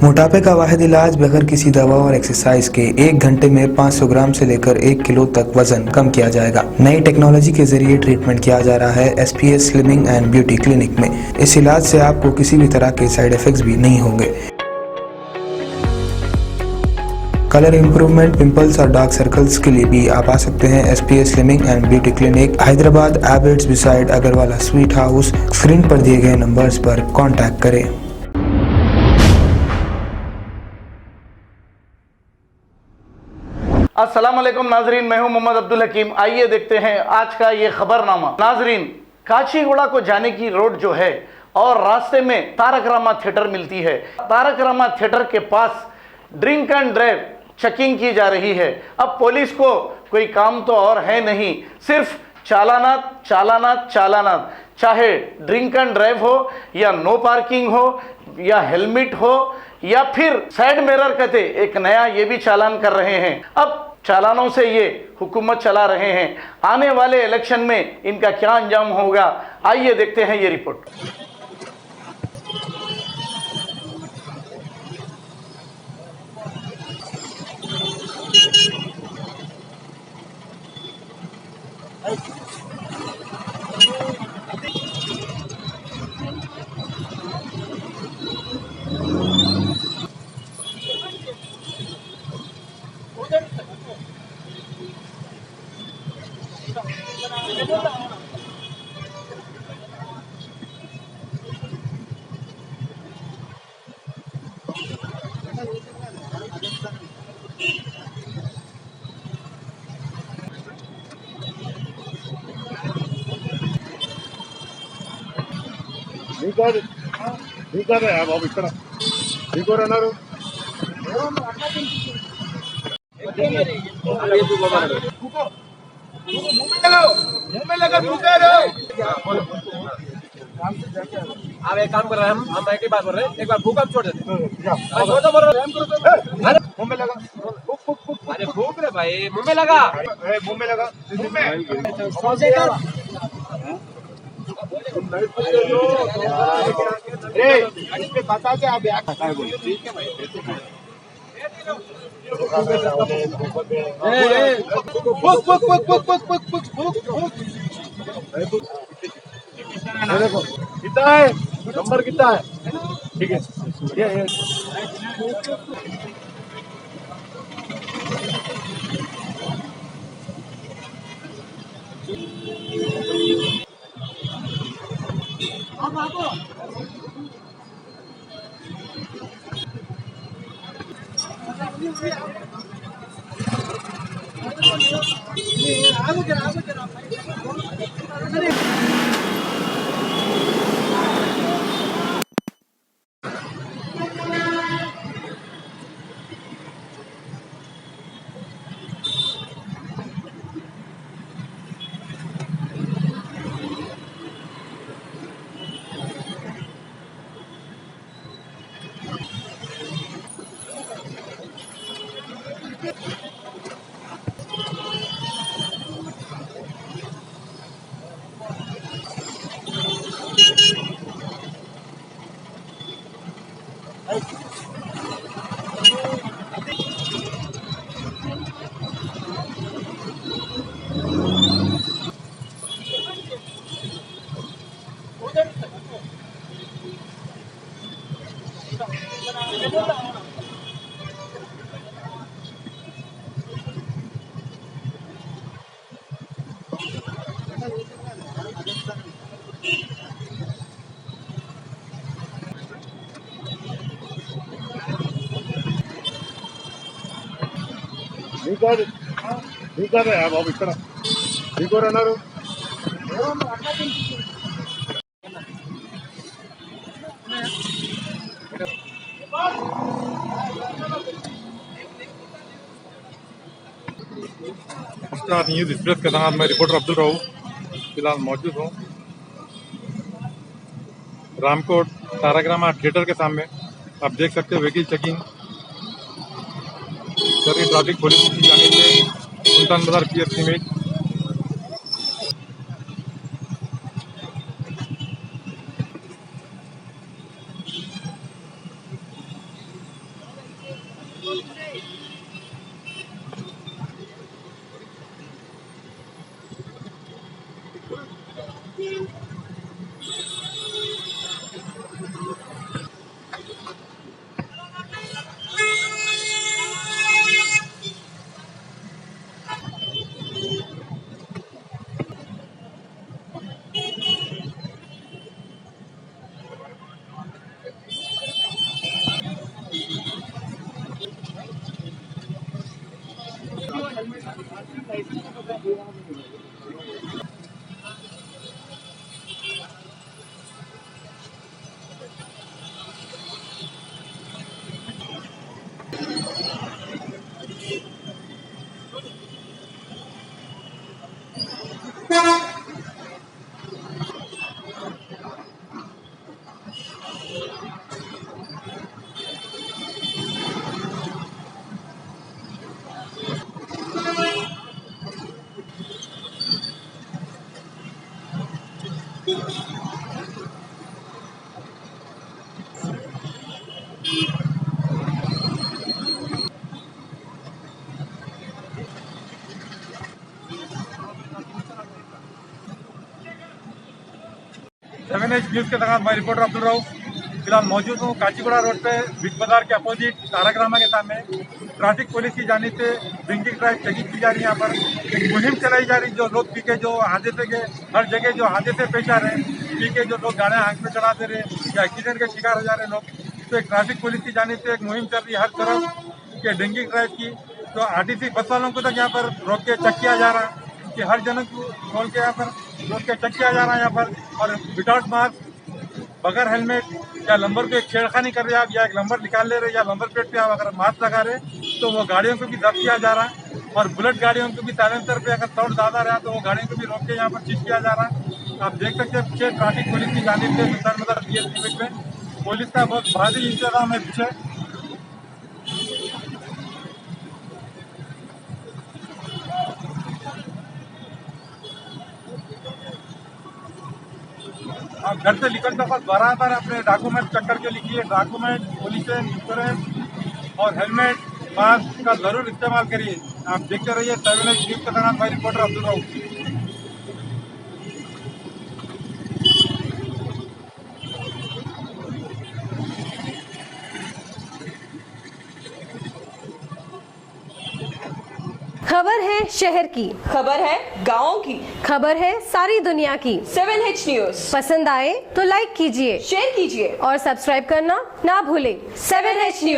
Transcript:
मोटापे का वाहिद इलाज बगैर किसी दवा और एक्सरसाइज के 1 घंटे में 500 ग्राम से लेकर 1 किलो तक वजन कम किया जाएगा। नई टेक्नोलॉजी के जरिए ट्रीटमेंट किया जा रहा है SPS slimming and beauty clinic में। इस इलाज से आपको किसी भी तरह के साइड इफेक्ट्स भी नहीं होंगे। कलर इंप्रूवमेंट, पिंपल्स और डार्क सर्कल्स के लिए भी आप आ सकते हैं SPS slimming and beauty clinic, Hyderabad, Abids beside Agrawala sweet house. Screen पर दिए गए नंबर्स पर कॉन्टैक्ट करें। अस्सलाम वालेकुम नाजरीन, मैं हूं मोहम्मद अब्दुल हकीम। आइए देखते हैं आज का ये खबरनामा। नाजरीन, काचीगुड़ा को जाने की रोड जो है और रास्ते में तारक रामा थिएटर मिलती है। तारक रामा थिएटर के पास ड्रिंक एंड ड्राइव चेकिंग की जा रही है। अब पुलिस को कोई काम तो और है नहीं, सिर्फ चालानात चालानात चालानात, चाहे ड्रिंक एंड ड्राइव हो या नो पार्किंग हो या हेलमेट हो या फिर साइड मिरर कहते एक नया ये भी चालान कर रहे हैं। अब चालानों से ये हुकूमत चला रहे हैं। आने वाले इलेक्शन में इनका क्या अंजाम होगा, आइए देखते हैं ये रिपोर्ट। బాబు ఇక్కడ నీకోరన్నారు आप एक काम कर रहे हैं, हम बैठ के बात कर रहे हैं। एक बार भूख आप छोड़ देते मुंह में लगा अरे भूख रे भाई, मुंह में लगा मुंह में लगा बता के आप ठीक है भाई। देखो कितना है, नंबर कितना है, ठीक है ये నీకోరే బాబు ఇక్కడ నీకోరన్నారు न्यूज़ एक्सप्रेस के साथ मैं रिपोर्टर अब्दुल रहूं फिलहाल मौजूद हूं रामकोट तारक रामा थिएटर के सामने। आप देख सकते हो व्हीकल चेकिंग ट्रैफिक पुलिस की जाने से सुल्तान बाजार PFC में 7H न्यूज़ के तहत मैं रिपोर्टर अब्दुल रऊफ फिलहाल मौजूद हूँ काचीगुड़ा रोड पे बिग बाजार के अपोजिट तारक रामा के सामने। ट्रैफिक पुलिस की जानिब से ड्रिंकिंग ड्राइव चेकिंग की जा रही है। यहाँ पर एक मुहिम चलाई जा रही, जो लोग पी के जो हादसे के हर जगह जो हादसे पेश आ रहे हैं, पी के जो लोग गाड़ियाँ आँख में चढ़ा दे रहे या एक्सीडेंट के शिकार हो जा रहे लोग, तो एक ट्रैफिक पुलिस की जानिब से एक मुहिम चल रही है हर तरफ के ड्रिंकिंग ड्राइव की। तो आरटीसी बस वालों को तक यहाँ पर रोक के चेक किया जा रहा है कि हर जन को खोल के यहाँ पर रोक के चेक किया जा रहा है यहाँ पर। और विदाउट मास्क, बगैर हेलमेट या नंबर पे छेड़खानी कर रहे हैं आप, या एक नंबर निकाल ले रहे या नंबर प्लेट पे आप अगर मास्क लगा रहे तो वो गाड़ियों को भी जब्त किया जा रहा है। और बुलेट गाड़ियों को भी साइलेंसर पे अगर साउंड ज़्यादा रहा तो वो गाड़ियों को भी रोक के यहाँ पर चीज किया जा रहा है। आप देख सकते हैं पीछे ट्रैफिक पुलिस की जानिब से में पुलिस का बहुत भारी इंतजाम है पीछे। आप घर से निकलते वक्त बराबर अपने डॉक्यूमेंट चेक करके लिखिए। डॉक्यूमेंट, पुलिस इंश्योरेंस और हेलमेट, मास्क का जरूर इस्तेमाल करिए। आप देखते रहिए 7H न्यूज़ के साथ मैं रिपोर्टर अब्दुल रऊफ। खबर है शहर की, खबर है गाँव की, खबर है सारी दुनिया की। 7H न्यूज़ पसंद आए तो लाइक कीजिए, शेयर कीजिए और सब्सक्राइब करना ना भूलें। 7H news.